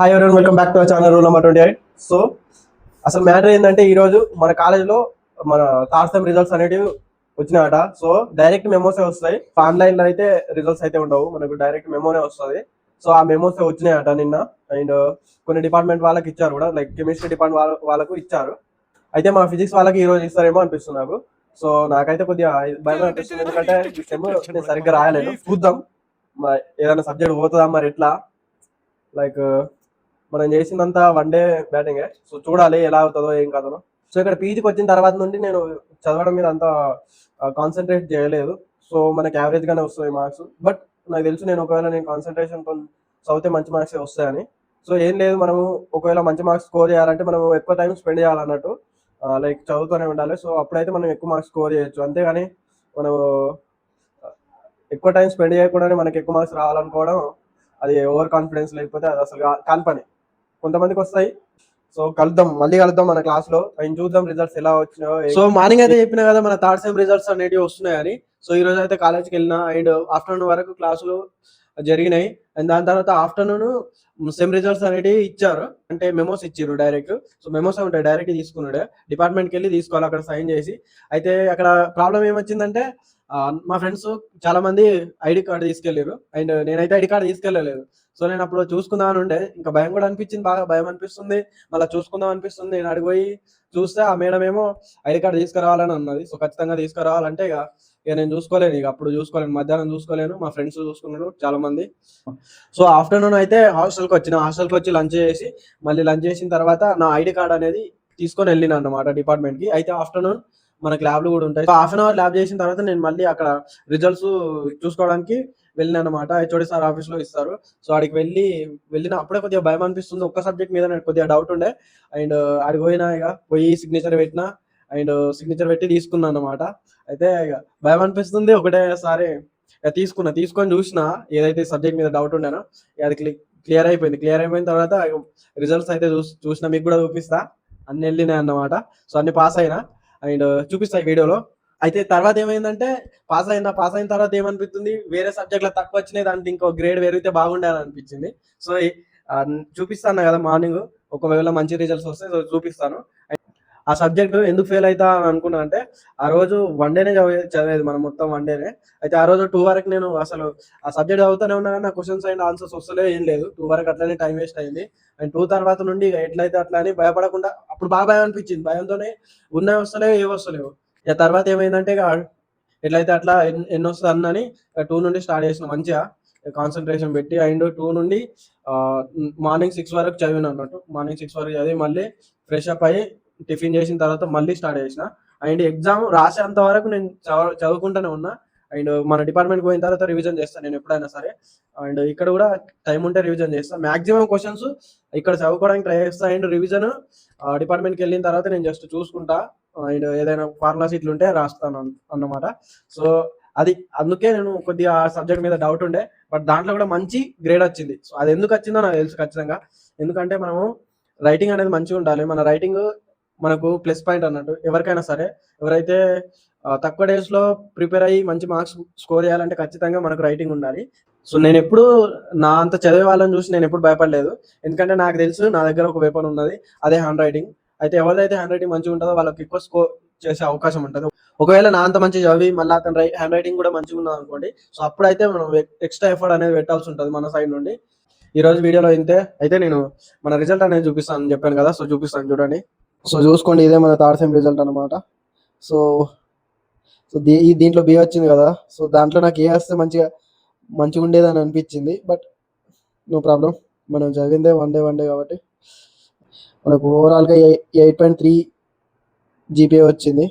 Hi everyone, welcome back to our channel rule number 28. So అసలు matter ఏంటంటే ఈరోజు మన కాలేజ్లో మన థర్డ్ సెమ్ రిజల్ట్స్ అనేటివి వచ్చినాయట. సో డైరెక్ట్ మెమోసే వస్తాయి. ఆన్లైన్లో అయితే రిజల్ట్స్ అయితే ఉండవు, మనకు డైరెక్ట్ మెమోనే వస్తుంది. సో ఆ మెమోసే వచ్చినాయట నిన్న. అండ్ కొన్ని డిపార్ట్మెంట్ వాళ్ళకి ఇచ్చారు కూడా, లైక్ కెమిస్ట్రీ డిపార్ట్మెంట్ వాళ్ళకు ఇచ్చారు. అయితే మా ఫిజిక్స్ వాళ్ళకి ఈ రోజు ఇస్తారేమో అనిపిస్తుంది నాకు. సో నాకైతే కొద్దిగా భయం అనిపిస్తుంది, ఎందుకంటే ఈ సెమ్ నేను సరిగ్గా రాయలేదు. చూద్దాం ఏదైనా సబ్జెక్ట్ పోతుందా మరి ఎట్లా. లైక్ మనం చేసిందంతా వన్ డే బ్యాటింగే. సో చూడాలి ఎలా అవుతుందో ఏం కాదో. సో ఇక్కడ పీజీకి వచ్చిన తర్వాత నుండి నేను చదవడం మీద అంతా కాన్సన్ట్రేట్ చేయలేదు. సో మనకి యావరేజ్గానే వస్తాయి మార్క్స్. బట్ నాకు తెలుసు నేను ఒకవేళ నేను కాన్సన్ట్రేషన్తో చదివితే మంచి మార్క్స్ వస్తాయని. సో ఏం లేదు, మనము ఒకవేళ మంచి మార్క్స్ స్కోర్ చేయాలంటే మనం ఎక్కువ టైం స్పెండ్ చేయాలన్నట్టు, లైక్ చదువుతూనే ఉండాలి. సో అప్పుడైతే మనం ఎక్కువ మార్క్స్ స్కోర్ చేయొచ్చు. అంతేగాని మనం ఎక్కువ టైం స్పెండ్ చేయకుండానే మనకి ఎక్కువ మార్క్స్ రావాలనుకోవడం అది ఓవర్ కాన్ఫిడెన్స్, లేకపోతే అది అసలు కాని పని. కొంతమందికి వస్తాయి. సో మళ్ళీ కలుద్దాం మన క్లాస్ లో, ఆయన చూద్దాం రిజల్ట్స్ ఎలా వచ్చినాయో. సో మార్నింగ్ అయితే చెప్పినా కదా మన థర్డ్ సెమ్ రిజల్ట్స్ అనేవి వస్తున్నాయని. సో ఈ రోజు అయితే కాలేజ్కి వెళ్ళినా, అండ్ ఆఫ్టర్నూన్ వరకు క్లాసులు జరిగినాయి. అండ్ దాని తర్వాత ఆఫ్టర్నూన్ సెమ్ రిజల్ట్స్ అనేవి ఇచ్చారు, అంటే మెమోస్ ఇచ్చారు డైరెక్ట్. సో మెమోస్ ఉంటాయి, డైరెక్ట్ తీసుకున్నాడు, డిపార్ట్మెంట్కి వెళ్ళి తీసుకోవాలి అక్కడ సైన్ చేసి. అయితే అక్కడ ప్రాబ్లం ఏమొచ్చిందంటే మా ఫ్రెండ్స్ చాలా మంది ఐడి కార్డు తీసుకెళ్ళారు, అండ్ నేనైతే ఐడి కార్డు తీసుకెళ్ళలేదు. సో నేను అప్పుడు చూసుకుందామని ఉండే, ఇంకా భయం కూడా అనిపించింది, బాగా భయం అనిపిస్తుంది, మళ్ళీ చూసుకుందాం అనిపిస్తుంది. నేను అడిగిపోయి చూస్తే ఆ మేడం ఏమో ఐడి కార్డు తీసుకురావాలని అన్నది. సో ఖచ్చితంగా తీసుకురావాలంటే ఇక నేను చూసుకోలేను, ఇక అప్పుడు చూసుకోలేను, మధ్యాహ్నం చూసుకోలేను, మా ఫ్రెండ్స్ చూసుకున్నారు చాలా మంది. సో ఆఫ్టర్నూన్ అయితే హాస్టల్కి వచ్చి లంచ్ చేసి, మళ్ళీ లంచ్ చేసిన తర్వాత నా ఐడి కార్డ్ అనేది తీసుకొని వెళ్ళిన అన్నమాట డిపార్ట్మెంట్కి. అయితే ఆఫ్టర్నూన్ మనకి ల్యాబ్లు కూడా ఉంటాయి. హాఫ్ అన్ అవర్ ల్యాబ్ చేసిన తర్వాత నేను మళ్ళీ అక్కడ రిజల్ట్స్ చూసుకోవడానికి వెళ్ళిన అనమాట. హెచ్ఓడి సార్ ఆఫీస్ లో ఇస్తారు. సో ఆడికి వెళ్ళిన అప్పుడే కొద్దిగా భయం అనిపిస్తుంది. ఒక్క సబ్జెక్ట్ మీద నాకు కొద్దిగా డౌట్ ఉండే. అండ్ ఆడికి పోయినా, ఇక పోయి సిగ్నేచర్ పెట్టినా, అండ్ సిగ్నేచర్ పెట్టి తీసుకున్నాను అనమాట. అయితే ఇక భయం అనిపిస్తుంది ఒకటేసారి. తీసుకొని చూసిన ఏదైతే సబ్జెక్ట్ మీద డౌట్ ఉండేనో అది క్లియర్ అయిపోయిన తర్వాత రిజల్ట్స్ అయితే చూసిన, మీకు కూడా చూపిస్తా. అన్ని వెళ్ళినాయి అన్నమాట. సో అన్ని పాస్ అయినా, అండ్ చూపిస్తాయి వీడియోలో. అయితే తర్వాత ఏమైందంటే పాస్ అయిన తర్వాత ఏమనిపిస్తుంది, వేరే సబ్జెక్ట్లో తక్కువ వచ్చినాయి, దానికి ఇంకో గ్రేడ్ పెరిగితే బాగుండాలని అనిపించింది. సో చూపిస్తాను కదా మార్నింగ్, ఒకవేళ మంచి రిజల్ట్స్ వస్తే చూపిస్తాను. ఆ సబ్జెక్ట్ ఎందుకు ఫెయిల్ అవుతా అని అనుకున్నా అంటే, ఆ రోజు వన్ డేనే చదివేది మనం, మొత్తం వన్ డేనే. అయితే ఆ రోజు 2 వరకు నేను అసలు ఆ సబ్జెక్ట్ చదువుతూనే ఉన్నా, కానీ నా క్వశ్చన్స్ అండ్ ఆన్సర్స్ వస్తలే, ఏం లేదు. 2 వరకు అట్లనే టైం వేస్ట్ అయింది. అండ్ 2 తర్వాత నుండి ఇక ఎట్లయితే అట్లా అని భయపడకుండా, అప్పుడు బాగా భయం అనిపించింది, భయంతోనే ఉన్నాయి వస్తలేవు, ఏ వస్తలేవు. ఇక తర్వాత ఏమైందంటే ఇక ఎట్లయితే అట్లా ఎన్ని వస్తుంది అన్నని 2 నుండి స్టార్ట్ చేసిన మంచిగా కాన్సన్ట్రేషన్ పెట్టి. అండ్ 2 నుండి మార్నింగ్ 6 వరకు చదివిన అన్నట్టు. మార్నింగ్ 6 వరకు చదివి మళ్ళీ ఫ్రెష్ అప్ అయ్యి టిఫిన్ చేసిన తర్వాత మళ్ళీ స్టార్ట్ చేసిన. అండ్ ఎగ్జామ్ రాసేంత వరకు నేను చదువుకుంటూనే ఉన్నా. అండ్ మన డిపార్ట్మెంట్కి పోయిన తర్వాత రివిజన్ చేస్తాను నేను ఎప్పుడైనా సరే. అండ్ ఇక్కడ కూడా టైం ఉంటే రివిజన్ చేస్తాను. మాక్సిమం క్వశ్చన్స్ ఇక్కడ చదువుకోవడానికి ట్రై చేస్తాను. అండ్ రివిజన్ డిపార్ట్మెంట్కి వెళ్ళిన తర్వాత నేను జస్ట్ చూసుకుంటా. అండ్ ఏదైనా ఫార్ములాస్ ఇట్లా ఉంటే రాస్తాను అన్నమాట. సో అందుకే నేను కొద్దిగా ఆ సబ్జెక్ట్ మీద డౌట్ ఉండే, బట్ దాంట్లో కూడా మంచి గ్రేడ్ వచ్చింది. సో అది ఎందుకు వచ్చిందో నాకు తెలుసు ఖచ్చితంగా. ఎందుకంటే మనము రైటింగ్ అనేది మంచిగా ఉండాలి. మన రైటింగ్ మనకు ప్లస్ పాయింట్ అన్నట్టు. ఎవరికైనా సరే, ఎవరైతే తక్కువ డేస్ లో ప్రిపేర్ అయ్యి మంచి మార్క్స్ స్కోర్ చేయాలంటే ఖచ్చితంగా మనకు రైటింగ్ ఉండాలి. సో నేను ఎప్పుడు నా అంత చదివే వాళ్ళని చూసి నేను ఎప్పుడు భయపడలేదు, ఎందుకంటే నాకు తెలుసు నా దగ్గర ఒక వెపన్ ఉన్నది, అదే హ్యాండ్ రైటింగ్. అయితే ఎవరిదైతే హ్యాండ్ రైటింగ్ మంచిగా ఉంటుందో వాళ్ళకి ఎక్కువ స్కోర్ చేసే అవకాశం ఉంటుంది. ఒకవేళ నా అంత మంచి చదివి మళ్ళీ అతని హ్యాండ్ రైటింగ్ కూడా మంచిగా ఉన్నది అనుకోండి, సో అప్పుడైతే మనం ఎక్స్ట్రా ఎఫర్ట్ అనేది పెట్టాల్సి ఉంటుంది మన సైడ్ నుండి. ఈ రోజు వీడియోలో ఇంతే. అయితే నేను మన రిజల్ట్ అనేది చూపిస్తాను చెప్పాను కదా, సో చూపిస్తాను చూడండి. సో చూసుకోండి, ఇదే మన థర్డ్ సెమ్ రిజల్ట్ అనమాట. సో సో దీంట్లో బి వచ్చింది కదా. సో దాంట్లో నాకు ఏ వస్తే మంచిగా ఉండేదని అనిపించింది. బట్ నో ప్రాబ్లం, మనం చదివిందే వన్ డే కాబట్టి మనకు ఓవరాల్గా 8.3 జీపీఏ వచ్చింది.